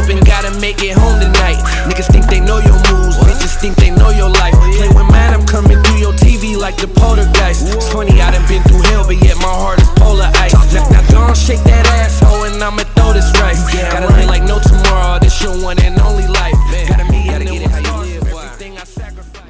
and gotta make it home tonight. Niggas think they know your moves, bitches think they know your life. Play with mine, I'm coming through your TV like the poltergeist. It's funny, I done been through hell, but yet my heart is polar ice. Now go and shake that asshole and I'ma throw this right. Gotta live like no tomorrow, this your one and only life. Gotta get it how you live, everything I sacrifice.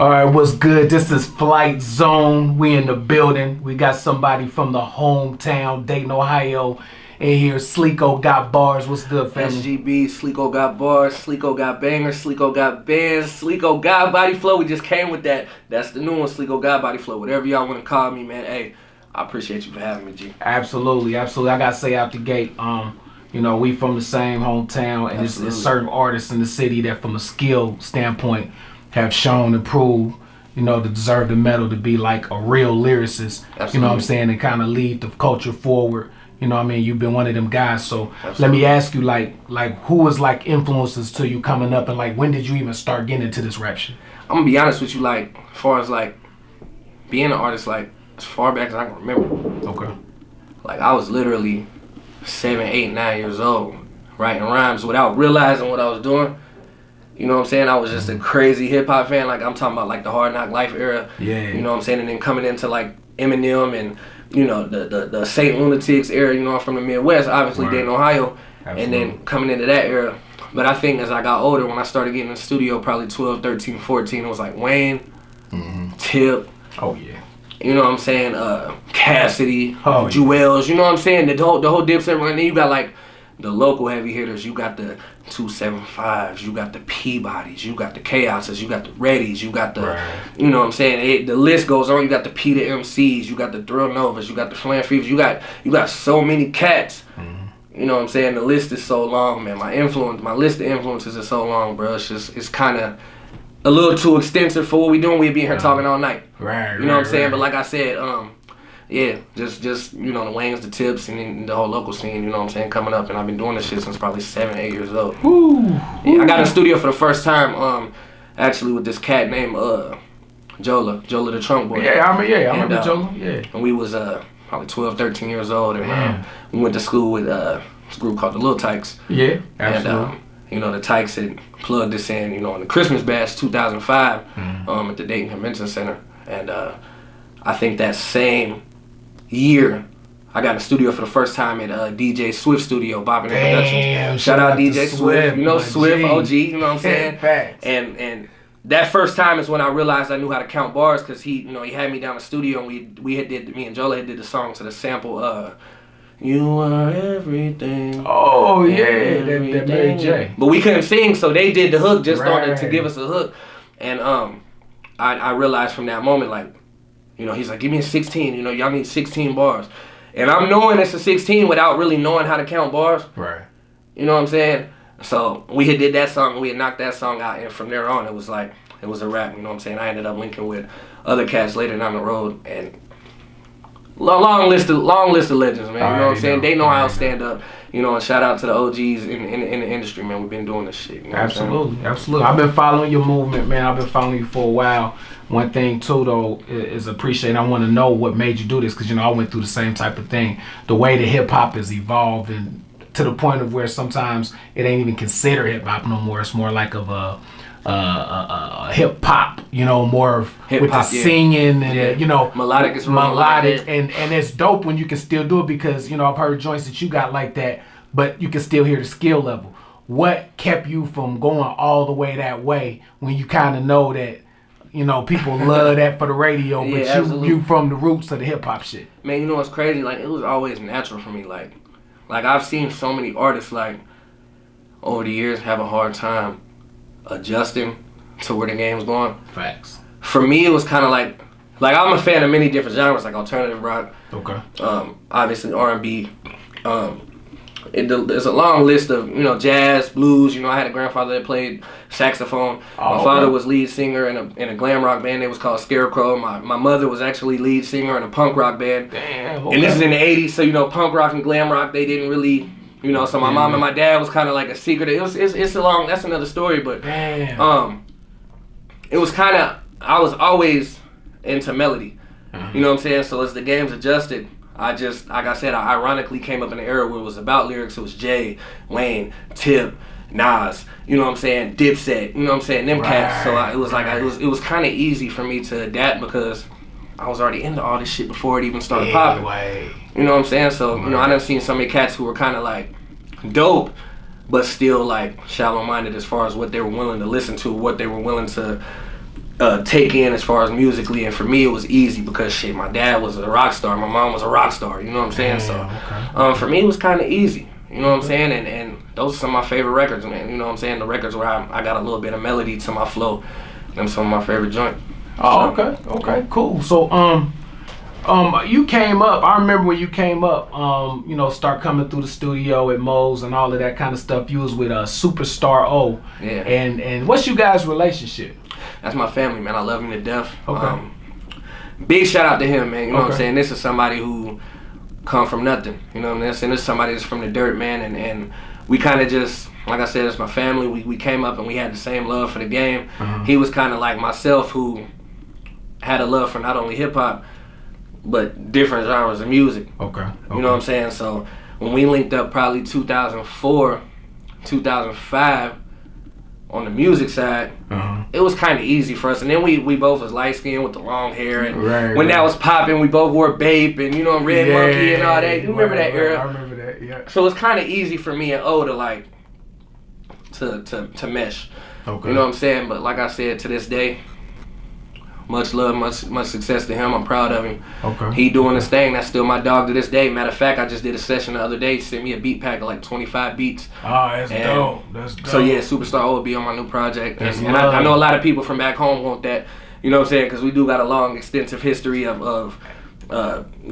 Alright, what's good? This is Flight Zone. We in the building. We got somebody from the hometown, Dayton, Ohio. In here, Sleeko got bars. What's good, family? SGB, Sleeko got bars, Sleeko got bangers, Sleeko got bands, Sleeko got body flow. We just came with that. That's the new one, Sleeko got body flow. Whatever y'all want to call me, man. Hey, I appreciate you for having me, G. Absolutely. I gotta say out the gate, we from the same hometown, and there's certain artists in the city that, from a skill standpoint, have shown and proved, to deserve the medal to be like a real lyricist. Absolutely. You know what I'm saying, and kind of lead the culture forward. You know what I mean? You've been one of them guys. So Let me ask you, like who was like influences to you coming up, and like when did you even start getting into this rap shit? I'm gonna be honest with you, like as far as like being an artist, like as far back as I can remember. Okay. Like I was literally 7, 8, 9 years old, writing rhymes without realizing what I was doing. You know what I'm saying? I was just a crazy hip hop fan. Like I'm talking about like the Hard Knock Life era. Yeah. You know what I'm saying? And then coming into like Eminem and the Saint Lunatics era, I'm from the Midwest, obviously, right. Dayton, Ohio. Absolutely. And then coming into that era. But I think as I got older, when I started getting in the studio, probably 12, 13, 14, it was like Wayne, Tip. Oh, yeah. You know what I'm saying? Cassidy, oh, Jewels, you know what I'm saying? The whole Dipset run. And then you got like the local heavy hitters. You got the 275s, you got the Peabodys, you got the Chaoses, you got the Reddies, you got the, right. You know what I'm saying? The list goes on. You got the Peter MCs, you got the Thrill Novas, you got the Flam Fevers, you got so many cats. You know what I'm saying? The list is so long, man. My list of influences is so long, bro. It's kind of a little too extensive for what we doing. We'd be in here talking all night. Right. You know what I'm saying? But like I said, yeah, just the Waynes, the Tips, and then the whole local scene, you know what I'm saying, coming up. And I've been doing this shit since probably 7, 8 years old. Yeah, I got in the studio for the first time, actually with this cat named Jola the Trunk Boy. Yeah, I remember Jola. Yeah. And we was probably 12, 13 years old, and we went to school with this group called the Little Tykes. Yeah, absolutely. And the Tykes had plugged us in, in the Christmas bash 2005 at the Dayton Convention Center, and I think that same year, I got in the studio for the first time at DJ Swift Studio, Boppin' Productions. Shout out DJ Swift. Swift, OG, you know what I'm saying? Facts. And that first time is when I realized I knew how to count bars, because he had me down the studio, and me and Jola had did the song to the sample, You Are Everything. Oh, yeah, that Mary J. But we couldn't sing, so they did the hook just to give us a hook. And I realized from that moment, like, he's like, give me a 16, y'all need 16 bars. And I'm knowing it's a 16 without really knowing how to count bars. Right. You know what I'm saying? So we had did that song, we had knocked that song out, and from there on, it was a wrap, you know what I'm saying? I ended up linking with other cats later down the road, and long list of legends, man. You know what I'm saying? They know how to stand up. And shout out to the OGs in the industry, man. We've been doing this shit. Absolutely. I've been following your movement, man. I've been following you for a while. One thing too, though, is appreciate. I want to know what made you do this, because I went through the same type of thing. The way that hip hop has evolved, and to the point of where sometimes it ain't even considered hip hop no more. It's more like of a hip hop, more of hip-hop, with the singing and melodic is melodic, and it's dope when you can still do it, because I've heard joints that you got like that, but you can still hear the skill level. What kept you from going all the way that way when you kind of know that people love that for the radio, but you from the roots of the hip hop shit? Man, what's crazy? Like, it was always natural for me. Like I've seen so many artists like over the years have a hard time adjusting to where the game's going. Facts. For me, it was kind of like I'm a fan of many different genres, like alternative rock. Okay. Obviously R&B. There's a long list of jazz, blues. I had a grandfather that played saxophone. My father was lead singer in a glam rock band that was called Scarecrow. My mother was actually lead singer in a punk rock band. Damn. And this is in the 80s, so punk rock and glam rock, they didn't really so my mom and my dad was kind of like a secret. It's a long, that's another story, but damn. It was kind of, I was always into melody. You know what I'm saying? So as the game's adjusted, I just, like I said, I ironically came up in an era where it was about lyrics. It was Jay, Wayne, Tip, Nas, you know what I'm saying, Dipset, you know what I'm saying, them cats. So it was kind of easy for me to adapt because I was already into all this shit before it even started popping. You know what I'm saying? So, you know, I done seen so many cats who were kind of like dope, but still like shallow-minded as far as what they were willing to listen to, what they were willing to take in as far as musically. And for me, it was easy because shit, my dad was a rock star, my mom was a rock star, you know what I'm saying? So, for me, it was kind of easy. You know what I'm saying? And those are some of my favorite records, man. You know what I'm saying? The records where I got a little bit of melody to my flow. Them some of my favorite joints. Oh, okay, cool. So, you came up. I remember when you came up. You know, start coming through the studio at Mo's and all of that kind of stuff. You was with Superstar O. Yeah. And what's you guys' relationship? That's my family, man. I love him to death. Okay. Big shout out to him, man. You know what I'm saying? This is somebody who come from nothing. You know what I'm saying? This is somebody that's from the dirt, man. And we kind of just, like I said, it's my family. We came up and we had the same love for the game. He was kind of like myself, who had a love for not only hip hop, but different genres of music. Okay. You know what I'm saying? So when we linked up probably 2004, 2005 on the music side, it was kind of easy for us. And then we both was light skinned with the long hair. And when that was popping, we both wore Bape and, you know, Red Monkey and all that. You remember that era? I remember that, yeah. So it's kind of easy for me and O to like, to mesh. Okay. You know what I'm saying? But like I said, to this day, much love, much success to him. I'm proud of him. Okay. He doing his thing. That's still my dog to this day. Matter of fact, I just did a session the other day. He sent me a beat pack of like 25 beats. Oh, that's dope. That's dope. So yeah, Superstar O will be on my new project. And I know a lot of people from back home want that. You know what I'm saying? Because we do got a long, extensive history of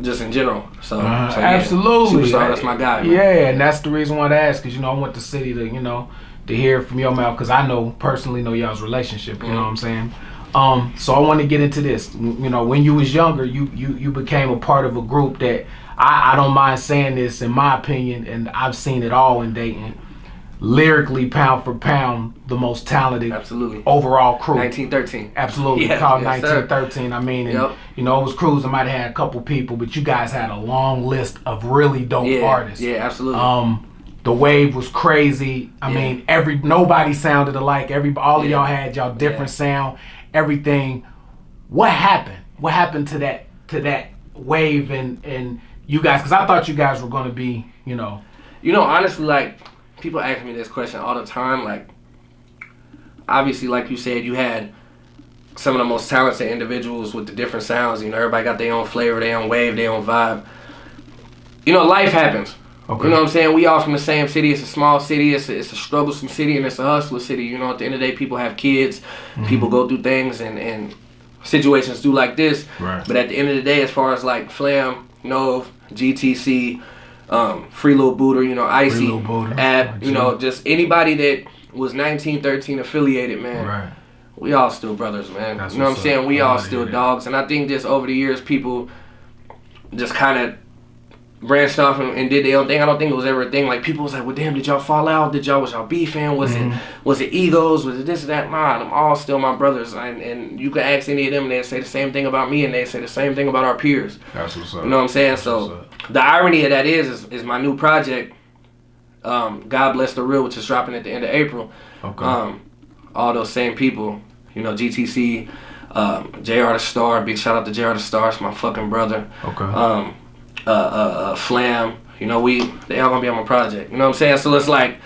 just in general. So, absolutely. Superstar, that's my guy, man. Yeah, and that's the reason why I asked, because, you know, I want the city to, you know, to hear from your mouth, because I personally know y'all's relationship, you know what I'm saying? So I want to get into this. You know, when you was younger, you became a part of a group that I don't mind saying this, in my opinion, and I've seen it all in Dayton. Lyrically, pound for pound, the most talented overall crew. 1913. Absolutely. Called 1913. Sir. I mean, and, you know, it was crews that might have had a couple people, but you guys had a long list of really dope artists. Yeah, absolutely. The wave was crazy. I mean, nobody sounded alike. All of y'all had y'all different sound. Everything. What happened? What happened to that wave and you guys? Because I thought you guys were going to be, you know. You know, honestly, like, people ask me this question all the time. Like, obviously, like you said, you had some of the most talented individuals with the different sounds. You know, everybody got their own flavor, their own wave, their own vibe. You know, life happens. Okay. You know what I'm saying? We all from the same city. It's a small city. It's a strugglesome city, and it's a hustler city. You know, at the end of the day, people have kids. People go through things, and situations do like this. Right. But at the end of the day, as far as like Flam, Nove, GTC, Free Lil Booter, you know, Icy, Ab, you know, just anybody that was 1913 affiliated, man. Right. We all still brothers, man. That's, you know what I'm saying? We all still dogs. And I think just over the years, people just kind of branched off and did their own thing. I don't think it was ever a thing. Like, people was like, well, damn, did y'all fall out? Was y'all beefing? Was it egos? Was it this or that? Nah, them all still my brothers. And you could ask any of them, and they'd say the same thing about me, and they'd say the same thing about our peers. That's what's up. You know what I'm saying? So the irony of that is my new project, God Bless the Real, which is dropping at the end of April. Okay. All those same people, you know, GTC, JR the Star, big shout out to JR the Star, it's my fucking brother. Okay. Flam, you know, they all gonna be on my project. You know what I'm saying? So it's like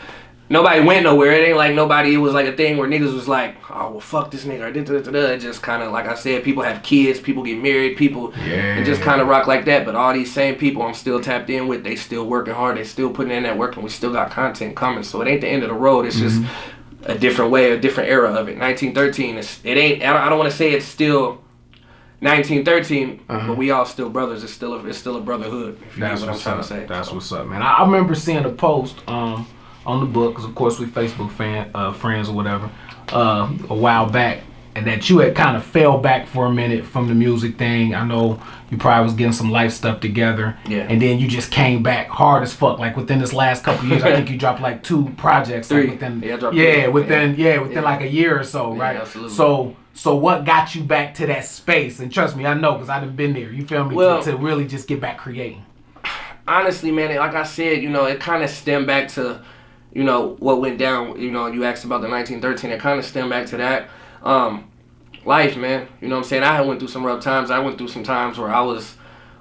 nobody went nowhere. It ain't like it was like a thing where niggas was like, oh well, fuck this nigga. It just kind of, like I said, people have kids, people get married, people and just kind of rock like that. But all these same people I'm still tapped in with, they still working hard, they still putting in that work, and we still got content coming. So it ain't the end of the road. It's just a different way, a different era of it. 1913. I don't want to say it's still 1913, but we all still brothers. It's still a brotherhood. If you know what I'm trying to say. That's what's up, man. I remember seeing a post on the book, because of course we Facebook friends or whatever, a while back, and that you had kind of fell back for a minute from the music thing. I know you probably was getting some life stuff together, and then you just came back hard as fuck. Like within this last couple years, I think you dropped like 2 projects. 3. Like within like a year or so, right? Absolutely. So what got you back to that space? And trust me, I know, because I done been there. You feel me? To really just get back creating. Honestly, man, like I said, you know, it kind of stemmed back to, you know, what went down, you know, you asked about the 1913, it kind of stemmed back to that. Life, man, you know what I'm saying? I went through some rough times. I went through some times where I was,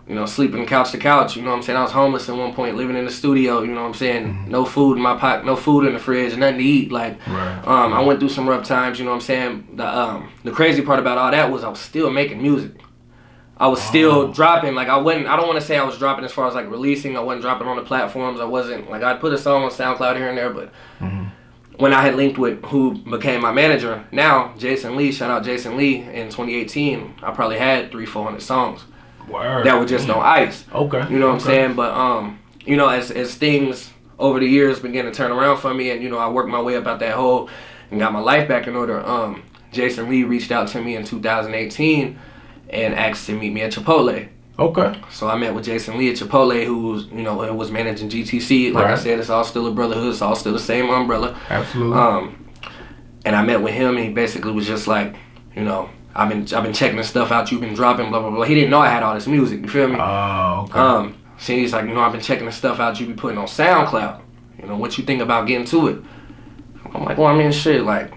you know, sleeping couch to couch, you know what I'm saying? I was homeless at one point, living in the studio, you know what I'm saying? No food in my pocket, no food in the fridge, nothing to eat. Like, I went through some rough times, you know what I'm saying? The crazy part about all that was I was still making music. I was still dropping. Like, I don't want to say I was dropping as far as like releasing. I wasn't dropping on the platforms. I wasn't, like, I'd put a song on SoundCloud here and there, but when I had linked with who became my manager now, Jason Lee, shout out Jason Lee, in 2018, I probably had 300-400 songs. Word. That were just on ice. Okay. You know what I'm saying? But you know, as things over the years began to turn around for me, and you know, I worked my way up out that hole and got my life back in order. Jason Lee reached out to me in 2018 and asked to meet me at Chipotle. Okay. So I met with Jason Lee at Chipotle, who was, you know, was managing GTC. Like I said, it's all still a brotherhood. It's all still the same umbrella. Absolutely. And I met with him, and he basically was just like, you know, I've been checking the stuff out you've been dropping, blah blah blah. He didn't know I had all this music. You feel me? Oh, okay. So he's like, you know, I've been checking the stuff out you be putting on SoundCloud. You know, what you think about getting to it? I'm like, well, I mean, shit, like,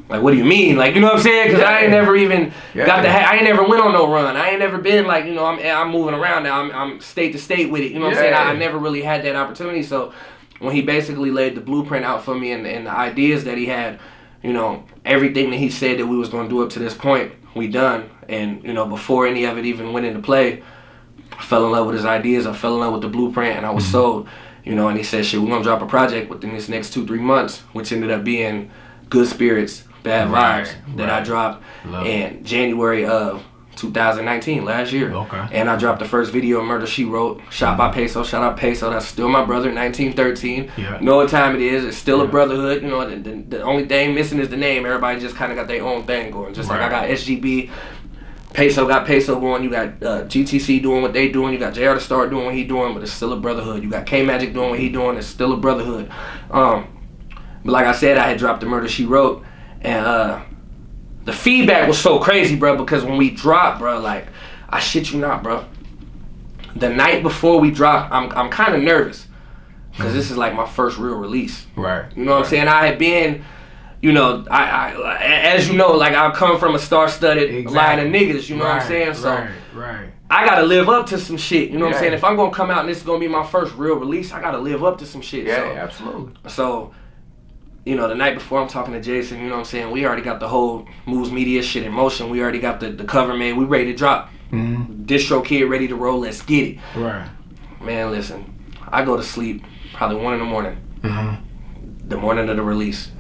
what do you mean? Like, you know what I'm saying? Because I ain't never even I ain't never went on no run. I ain't never been like, you know, I'm moving around now. I'm state to state with it. You know what I'm saying? I never really had that opportunity. So when he basically laid the blueprint out for me and the ideas that he had, you know, everything that he said that we was going to do up to this point, we done. And, you know, before any of it even went into play, I fell in love with his ideas. I fell in love with the blueprint, and I was sold. You know, and he said, shit, we're going to drop a project within this next 2-3 months, which ended up being Good Spirits, Bad Vibes, that I dropped in January of 2019, last year. Okay. And I dropped the first video, Murder, She Wrote, shot by Peso. Shout out Peso. That's still my brother, 1913. Yeah. Know what time it is. It's still a brotherhood. You know, the only thing missing is the name. Everybody just kind of got their own thing going. Just like I got SGB. Peso got Peso going. You got GTC doing what they doing. You got JR the Star doing what he doing, but it's still a brotherhood. You got K Magic doing what he doing. It's still a brotherhood. But like I said, I had dropped the Murder, She Wrote. And the feedback was so crazy, bro, because when we dropped, bro, like, I shit you not, bro. The night before we dropped, I'm kind of nervous because this is like my first real release. Right. You know what I'm saying? I had been, you know, I as you know, like, I come from a star-studded line of niggas, you know what I'm saying? So I gotta live up to some shit, you know what I'm saying? If I'm gonna come out and this is gonna be my first real release, I gotta live up to some shit. Yeah, absolutely. So, you know, the night before I'm talking to Jason, you know what I'm saying? We already got the whole Moves Media shit in motion. We already got the cover made. We ready to drop. Distro Kid ready to roll. Let's get it. Right. Man, listen. I go to sleep probably 1 in the morning. The morning of the release.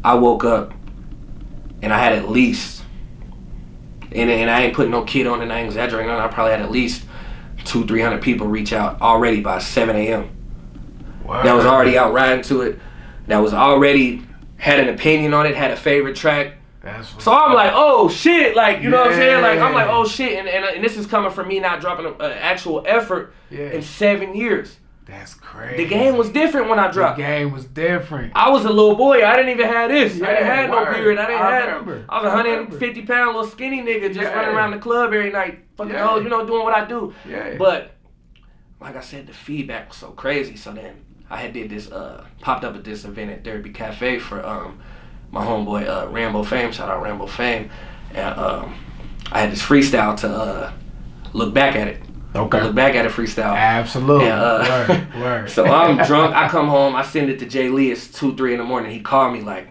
I woke up and I had at least, and I ain't putting no kid on and I ain't exaggerating on, I probably had at least 200-300 people reach out already by 7 a.m. Wow. That was already out riding to it. That was already had an opinion on it, had a favorite track. So I'm like, oh shit, like, you know what I'm saying? Like, I'm like, oh shit, and this is coming from me not dropping an actual effort in 7 years. That's crazy. The game was different when I dropped. The game was different. I was a little boy. I didn't even have this. I didn't have no beard. I was a 150 pound little skinny nigga just running around the club every night, fucking you know, doing what I do. But like I said, the feedback was so crazy. So then I had did this, popped up at this event at Therapy Cafe for my homeboy Rambo Fame. Shout out Rambo Fame. And I had this freestyle to look back at it. Okay. Look back at it freestyle. Absolutely. And, word. So I'm drunk. I come home. I send it to Jay Lee. It's 2-3 in the morning. He called me like,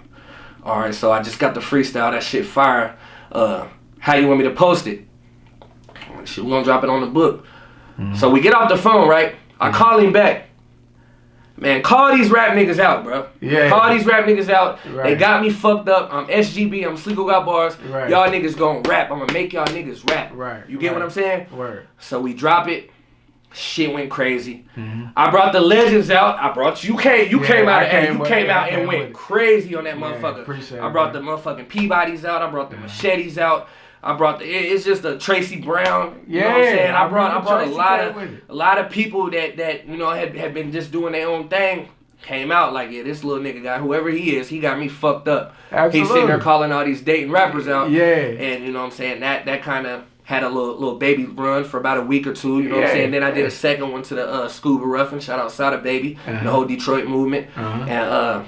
all right, so I just got the freestyle. That shit fire. How you want me to post it? Shit, we're gonna drop it on the book. So we get off the phone, right? I call him back. Man, call these rap niggas out, bro. Yeah. Call these rap niggas out. Right. They got me fucked up. I'm SGB. I'm SleekoGotBars. Right. Y'all niggas gonna rap. I'm gonna make y'all niggas rap. Right. You get what I'm saying? Right. So we drop it. Shit went crazy. I brought the legends out. I brought you. You came out and went crazy on that motherfucker. Appreciate I brought the motherfucking Peabodys out. I brought the Machetes out. I brought it's just a Tracy Brown. You know what I'm saying? I brought a lot of people that you know had been just doing their own thing. Came out like, yeah, this little nigga guy, whoever he is, he got me fucked up. Absolutely. He's sitting there calling all these dating rappers out. Yeah. And you know what I'm saying? That kind of had a little baby run for about a week or two, you know what I'm saying? Then I did a second one to the Scuba Ruffin, shout out Sada Baby, the whole Detroit movement. And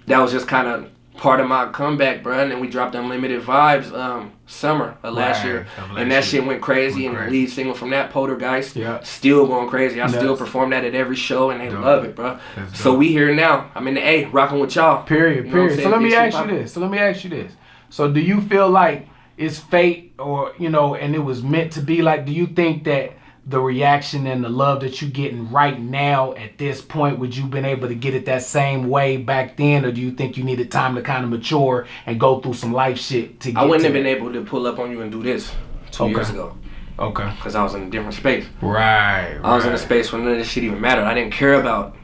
that was just kind of part of my comeback, bro. And then we dropped Unlimited Vibes summer of last year. And that shit went crazy. And the lead single from that, Poltergeist, still going crazy. I still perform that at every show, and they love it, bro. So we here now. I'm in the A, rocking with y'all. Period. So let me ask you this. So do you feel like it's fate, or, you know, and it was meant to be? Like, do you think that the reaction and the love that you're getting right now at this point, would you been able to get it that same way back then, or do you think you needed time to kind of mature and go through some life shit to get I wouldn't to have been able to pull up on you and do this 2 years ago. Okay. Because I was in a different space. Right. I was in a space where none of this shit even mattered. I didn't care about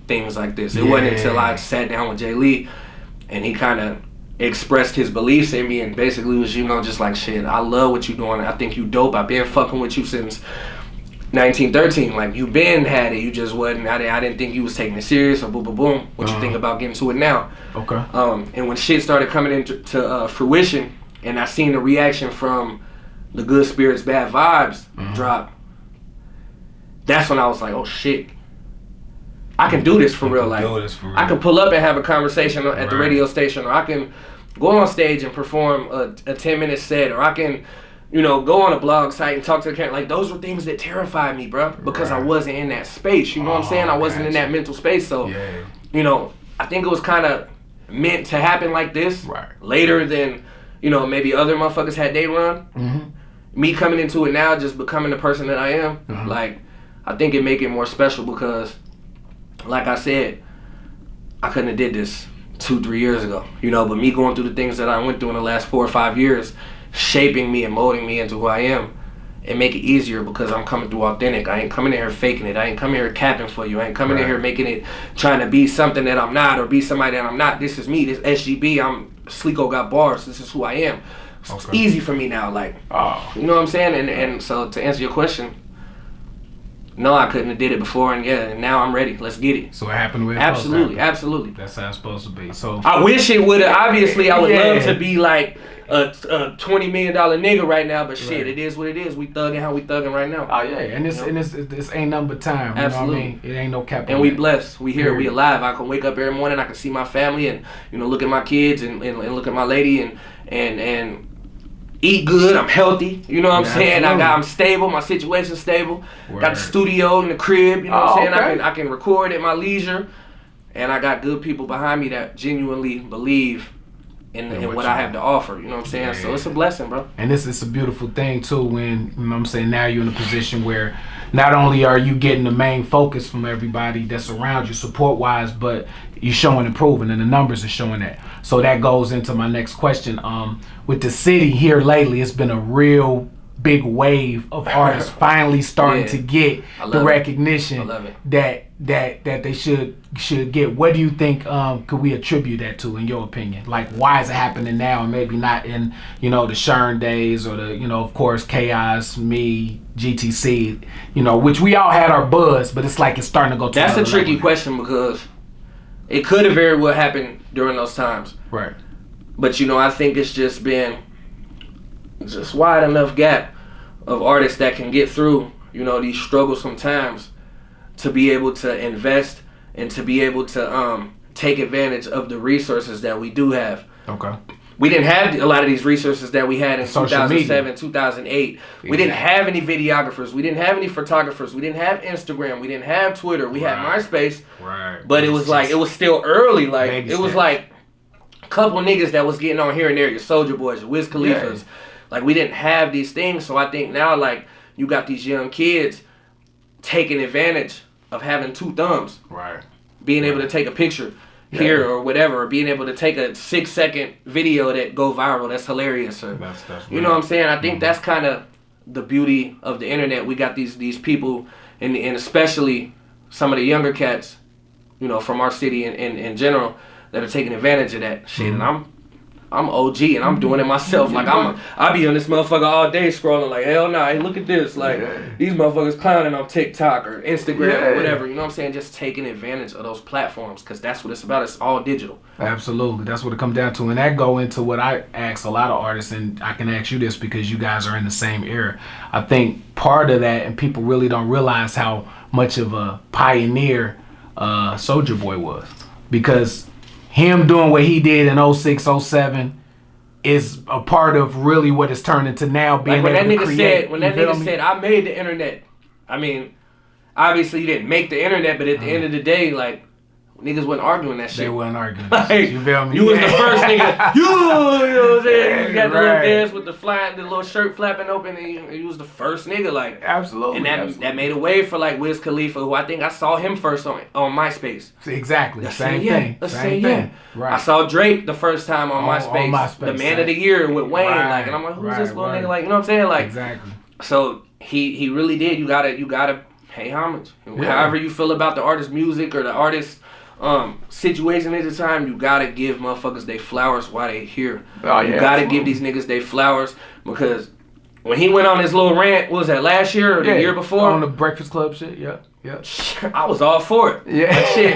things like this. It wasn't until I sat down with Jay Lee and he kind of expressed his beliefs in me and basically was, you know, just like, shit, I love what you doing. I think you dope. I've been fucking with you since 1913. Like, you been had it. You just wasn't. I didn't think you was taking it serious, or boom, boom, boom. What you think about getting to it now? Okay. And when shit started coming into fruition, and I seen the reaction from the Good Spirits, Bad Vibes drop, that's when I was like, oh shit, I can do this for real. Like, I can pull up and have a conversation at the radio station, or I can go on stage and perform a 10-minute set, or I can, you know, go on a blog site and talk to the camera. Like, those were things that terrified me, bro, because I wasn't in that space. You know what I'm saying? I wasn't in that mental space. So, you know, I think it was kind of meant to happen like this later than, you know, maybe other motherfuckers had they run. Me coming into it now, just becoming the person that I am, like, I think it make it more special because, like I said, I couldn't have did this 2-3 years ago, you know, but me going through the things that I went through in the last 4 or 5 years, shaping me and molding me into who I am, and make it easier because I'm coming through authentic. I ain't coming in here faking it. I ain't coming here capping for you. I ain't coming in here making it, trying to be something that I'm not, or be somebody that I'm not. This is me. This SGB. I'm SleekoGotBars. This is who I am. So it's easy for me now, like, you know what I'm saying? And so to answer your question, no, I couldn't have did it before, and now I'm ready. Let's get it. So it happened with absolutely. That's how it's supposed to be. So I wish it would have. Obviously, I would love to be like a $20 million nigga right now, but shit, it is what it is. We thugging how we thugging right now. Oh yeah, and this ain't nothing but time. Absolutely, you know what I mean? It ain't no cap. And we blessed. We here. We alive. I can wake up every morning. I can see my family, and, you know, look at my kids, and look at my lady, and eat good. I'm healthy. You know what I'm saying? I'm stable. My situation's stable. Got the studio in the crib. You know what I'm saying? I can record at my leisure, and I got good people behind me that genuinely believe in what I have to offer. You know what I'm saying? So it's a blessing, bro. And this is a beautiful thing too. When, you know what I'm saying, now you're in a position where not only are you getting the main focus from everybody that's around you support wise, but you're showing improving, and the numbers are showing that. So that goes into my next question. With the city here lately, it's been a real big wave of artists finally starting to get the recognition that they should get. What do you think could we attribute that to, in your opinion? Like, why is it happening now and maybe not in, you know, the Shern days, or the, you know, of course, Chaos, me, GTC, you know, which we all had our buzz, but it's like it's starting to go to That's a tricky question, because it could have very well happened during those times. Right. But, you know, I think it's just been just wide enough gap of artists that can get through, you know, these troublesome times, to be able to invest and to be able to take advantage of the resources that we do have. Okay. We didn't have a lot of these resources that we had in 2007, 2008. We didn't have any videographers. We didn't have any photographers. We didn't have Instagram. We didn't have Twitter. We had MySpace. But it was like, it was still early. Like, it was like a couple niggas that was getting on here and there. Your Soulja Boys, your Wiz Khalifas. Like, we didn't have these things. So I think now, like, you got these young kids taking advantage of having two thumbs. Being able to take a picture here or whatever, or being able to take a 6-second video that go viral. That's hilarious. Or, that's you know what I'm saying? I think that's kind of the beauty of the internet. We got these people, and especially some of the younger cats, you know, from our city and in general, that are taking advantage of that shit. And I'm OG and I'm doing it myself. Like I be on this motherfucker all day scrolling like, hell nah, hey, look at this. Like these motherfuckers clowning on TikTok or Instagram or whatever. You know what I'm saying? Just taking advantage of those platforms because that's what it's about. It's all digital. Absolutely. That's what it comes down to. And that go into what I ask a lot of artists, and I can ask you this because you guys are in the same era. I think part of that, and people really don't realize how much of a pioneer Soulja Boy was. Because him doing what he did in 06, 07 is a part of really what it's turned into now. Being like when able to create. When that nigga said, I made the internet. I mean, obviously you didn't make the internet, but at the end of the day, like, niggas wasn't arguing that shit. They wasn't arguing like, that shit. You feel me? You was the first nigga. You know what I'm saying? You got the little Right. dance with the little shirt flapping open, and you was the first nigga. Like, Absolutely. and that made a way for like Wiz Khalifa, who I think I saw him first on MySpace. Exactly. Same yeah. thing. Let's Same say thing. yeah. Right. I saw Drake the first time on MySpace. MySpace. The Man of the Year with Wayne. Right. Like, and I'm like, who's this little Right. nigga? Like, you know what I'm saying? Like, Exactly. So he really did. You gotta pay homage. However you feel about the artist's music or the artist's situation at the time, you gotta give motherfuckers they flowers while they here. Oh, yeah, you gotta absolutely. give these niggas they flowers because when he went on his little rant, what was that, last year or the year before? On the Breakfast Club shit, yeah. I was all for it. Yeah. Like, shit,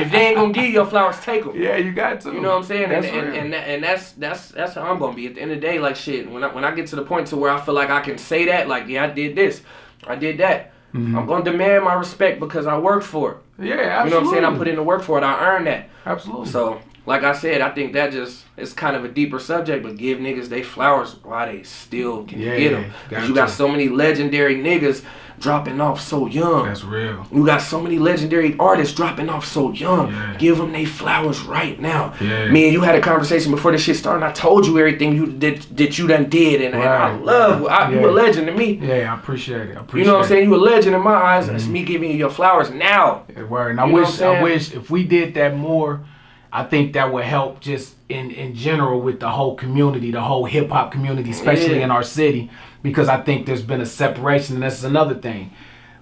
if they ain't gonna give you your flowers, take them. Yeah, you got to. You know what I'm saying? That's And that's how I'm gonna be at the end of the day. Like shit, when I get to the point to where I feel like I can say that, like, yeah, I did this, I did that. Mm-hmm. I'm gonna demand my respect because I worked for it. Yeah, absolutely. You know what I'm saying? I put in the work for it. I earned that. Absolutely. So, like I said, I think that just it's kind of a deeper subject, but give niggas they flowers while they still can get them. Because you got so many legendary niggas dropping off so young. That's real. You got so many legendary artists dropping off so young. Yeah. Give them they flowers right now. Yeah. Me and you had a conversation before this shit started. And I told you everything you that you done did, and I love you a legend to me. Yeah, I appreciate it. You know what I'm saying? You a legend in my eyes. It's me giving you your flowers now. Yeah, word. And I You know what wish I'm saying? if we did that more, I think that would help just in general with the whole community, the whole hip hop community, especially in our city, because I think there's been a separation, and that's another thing.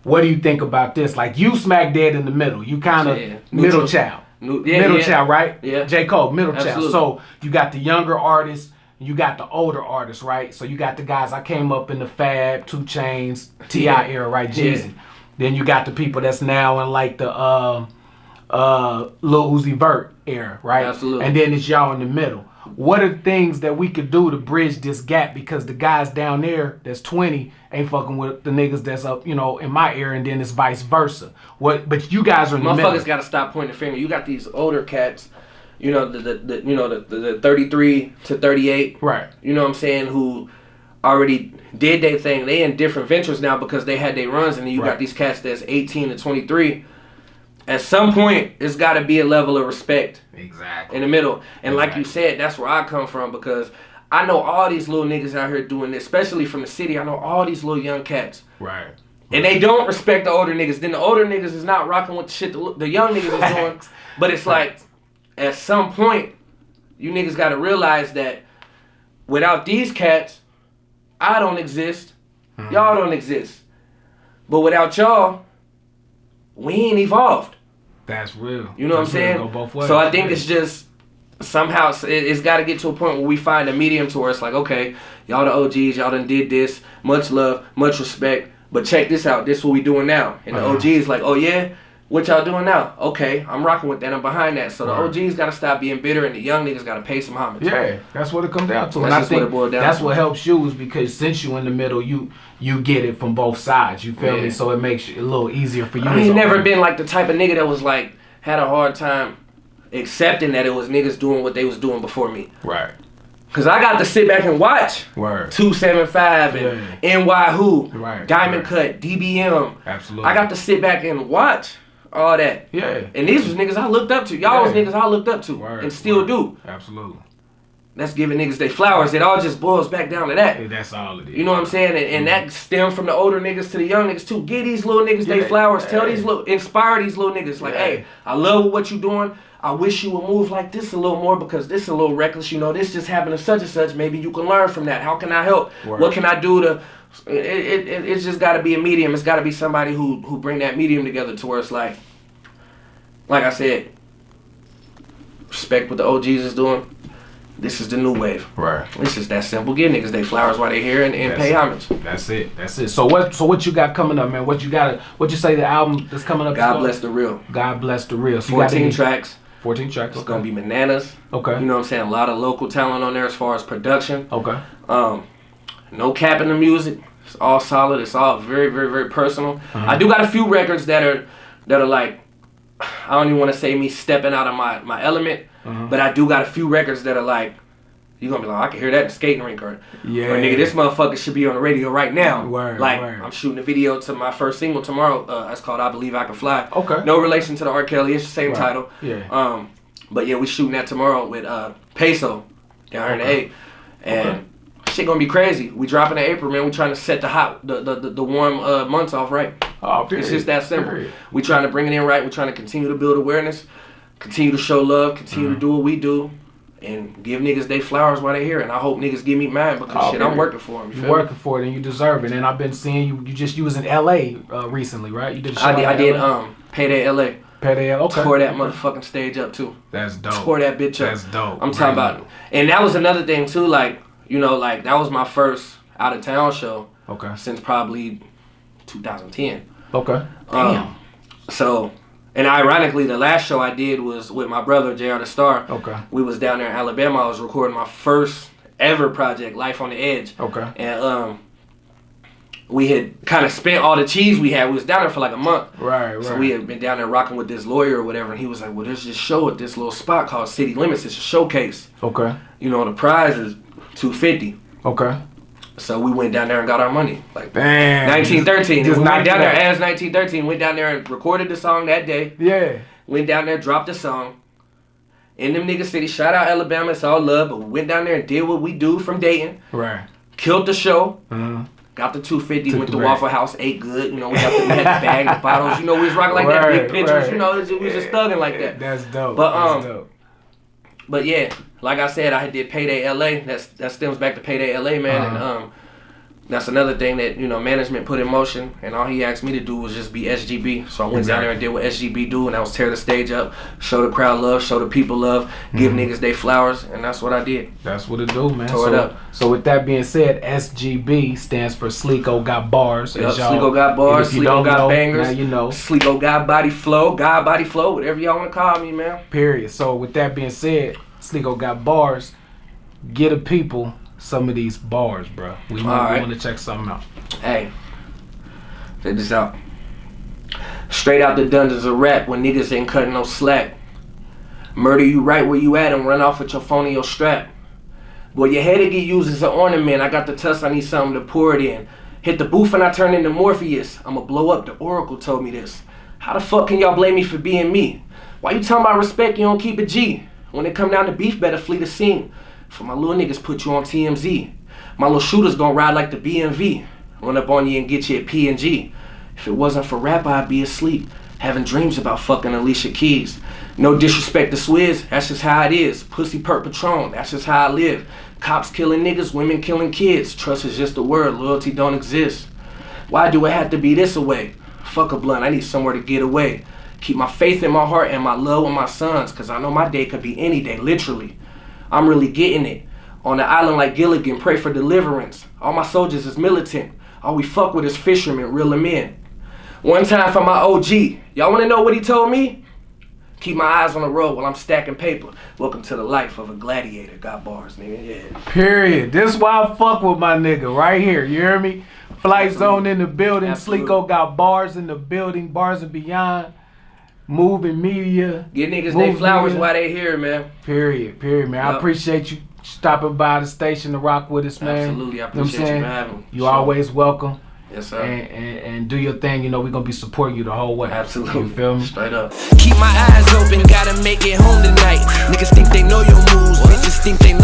What do you think about this? Like, you smack dead in the middle. You kind of middle child. Middle child, right? Yeah. J. Cole, middle Absolutely. child. So you got the younger artists, you got the older artists, right? So you got the guys, I came up in the Fab, 2 Chainz, T.I. era, right? Jeezy. Yeah. Then you got the people that's now in like the Lil Uzi Vert era, right? Absolutely. And then it's y'all in the middle. What are things that we could do to bridge this gap? Because the guys down there that's 20 ain't fucking with the niggas that's up, you know, in my era, and then it's vice versa. But you guys are in the middle. Motherfuckers gotta stop pointing the finger. You got these older cats, you know, the 33 to 38. Right. You know what I'm saying, who already did their thing. They in different ventures now because they had their runs, and then you got these cats that's 18 to 23. At some point, it's got to be a level of respect in the middle. And like you said, that's where I come from, because I know all these little niggas out here doing this, especially from the city. I know all these little young cats. Right. And they don't respect the older niggas. Then the older niggas is not rocking with the shit the young niggas is doing. But it's like, at some point, you niggas got to realize that without these cats, I don't exist. Y'all don't exist. But without y'all, we ain't evolved. That's real. You know what I'm saying? Go both ways. So I think it's just somehow it's got to get to a point where we find a medium to where it's like, okay, y'all the OGs, y'all done did this, much love, much respect, but check this out, this what we doing now. And the OGs like, oh yeah, what y'all doing now? Okay, I'm rocking with that, I'm behind that. So the OGs got to stop being bitter, and the young niggas got to pay some homage. Yeah, that's what it comes down to. That's and I just think what it boiled down that's to. what helps you, is because since you in the middle, you get it from both sides. You feel me? So it makes it a little easier for you. I ain't never been like the type of nigga that was like, had a hard time accepting that it was niggas doing what they was doing before me. Right. Cause I got to sit back and watch Word. 275 and NY Who, Right. Diamond Cut, DBM. Absolutely. I got to sit back and watch all that. Yeah. And these was niggas I looked up to. Y'all was niggas I looked up to Word. and still Word. do. Absolutely. That's giving niggas they flowers. It all just boils back down to that. Yeah, that's all it is. You know what I'm saying? And that stemmed from the older niggas to the young niggas too. Give these little niggas they flowers. Tell these little, inspire these little niggas. Like, hey, I love what you doing. I wish you would move like this a little more, because this is a little reckless. You know, this just happened to such and such. Maybe you can learn from that. How can I help? Word. What can I do to? It's just got to be a medium. It's got to be somebody who bring that medium together to where it's like I said, respect what the OGs is doing. this is the new wave. Right. It's just that simple. Give niggas they flowers while they here and pay homage. That's it. So what you got coming up, man? What you say the album that's coming up? God Bless the Real. God Bless the Real. So 14 tracks. 14 tracks. It's gonna be bananas. Okay. You know what I'm saying? A lot of local talent on there as far as production. Okay. No cap in the music. It's all solid. It's all very, very, very personal. Uh-huh. I do got a few records that are like, I don't even want to say me stepping out of my element, but I do got a few records that are like, you're gonna be like, I can hear that in the skating rink, or nigga, this motherfucker should be on the radio right now. Word. I'm shooting a video to my first single tomorrow. It's called I Believe I Can Fly. Okay. No relation to the R. Kelly. It's the same title. Yeah. But yeah, we shooting that tomorrow with Peso down here in the A, and shit gonna be crazy. We dropping in April, man. We trying to set the warm months off right. Oh, period. It's just that simple. Period. We trying to bring it in right. We trying to continue to build awareness, continue to show love, continue to do what we do, and give niggas they flowers while they here. And I hope niggas give me mine because I'm working for them. You're working for it and you deserve it. And I've been seeing you was in LA recently, right? You did a show I did Payday LA. Payday LA. Okay. Tore that motherfucking stage up too. That's dope. Tore that bitch up. That's dope. I'm talking about it. And that was another thing too, like, you know, like that was my first out of town show. Okay. Since probably 2010. Okay. Damn. So, and ironically, the last show I did was with my brother, JR the Star. Okay. We was down there in Alabama. I was recording my first ever project, Life on the Edge. Okay. And we had kind of spent all the cheese we had. We was down there for like a month. Right. So we had been down there rocking with this lawyer or whatever, and he was like, well, there's this show at this little spot called City Limits. It's a showcase. Okay. You know, the prize is $250. Okay. So we went down there and got our money. Like, damn. 1913. Just we went down there as as 1913. Went down there and recorded the song that day. Yeah. Went down there, dropped the song. In them nigga city. Shout out Alabama. It's all love. But we went down there and did what we do from Dayton. Right. Killed the show. Uh-huh. Got the $250. Went to bag. Waffle House. Ate good. You know, we had the bag, the bottles. You know, we was rocking like that. Big pictures. Right. You know, we was just thugging like that. That's dope. But That's dope. But yeah, like I said, I did Payday LA. That stems back to Payday LA, man. Uh-huh. And that's another thing that, you know, management put in motion, and all he asked me to do was just be SGB. So I went down there and did what SGB do, and that was tear the stage up, show the crowd love, show the people love, give niggas they flowers, and that's what I did. That's what it do, man. Tore it up. So with that being said, SGB stands for Sleeko Got Bars. Yep, Sleeko Got Bars, Sleeko Got Bangers, now you know. Sleeko Got Body Flow, whatever y'all want to call me, man. Period. So with that being said, Sleeko Got Bars. Get a people some of these bars, bro. We want to check something out. Hey, check this out. Straight out the dungeons of rap when niggas ain't cutting no slack. Murder you right where you at and run off with your phone and your strap. Boy, your head get used as an ornament. I got the tuss, I need something to pour it in. Hit the booth and I turn into Morpheus. I'ma blow up, the Oracle told me this. How the fuck can y'all blame me for being me? Why you talking about respect, you don't keep a G? When it come down to beef, better flee the scene. For my little niggas put you on TMZ. My little shooters gon' ride like the BMV. Run up on you and get you at P&G. If it wasn't for rap, I'd be asleep. Having dreams about fucking Alicia Keys. No disrespect to Swizz, that's just how it is. Pussy perp Patron, that's just how I live. Cops killing niggas, women killing kids. Trust is just a word, loyalty don't exist. Why do it have to be this away? Fuck a blunt, I need somewhere to get away. Keep my faith in my heart and my love with my sons, cause I know my day could be any day, literally. I'm really getting it. On the island like Gilligan, pray for deliverance. All my soldiers is militant. All we fuck with is fishermen, reel them in. One time for my OG. Y'all wanna know what he told me? Keep my eyes on the road while I'm stacking paper. Welcome to the life of a gladiator. Got bars, nigga, yeah. Period. This why I fuck with my nigga right here. You hear me? Flight Zone in the building. Absolutely. Sleeko got bars in the building. Bars and beyond. Moving media. Give niggas they flowers while they here, man. Period, man. Yep. I appreciate you stopping by the station to rock with us, man. Absolutely, I appreciate you for having me. You always welcome. Yes, sir. And do your thing. You know, we're going to be supporting you the whole way. Absolutely. You feel me? Straight up. Keep my eyes open, gotta make it home tonight. Niggas think they know your moves, bitches think they know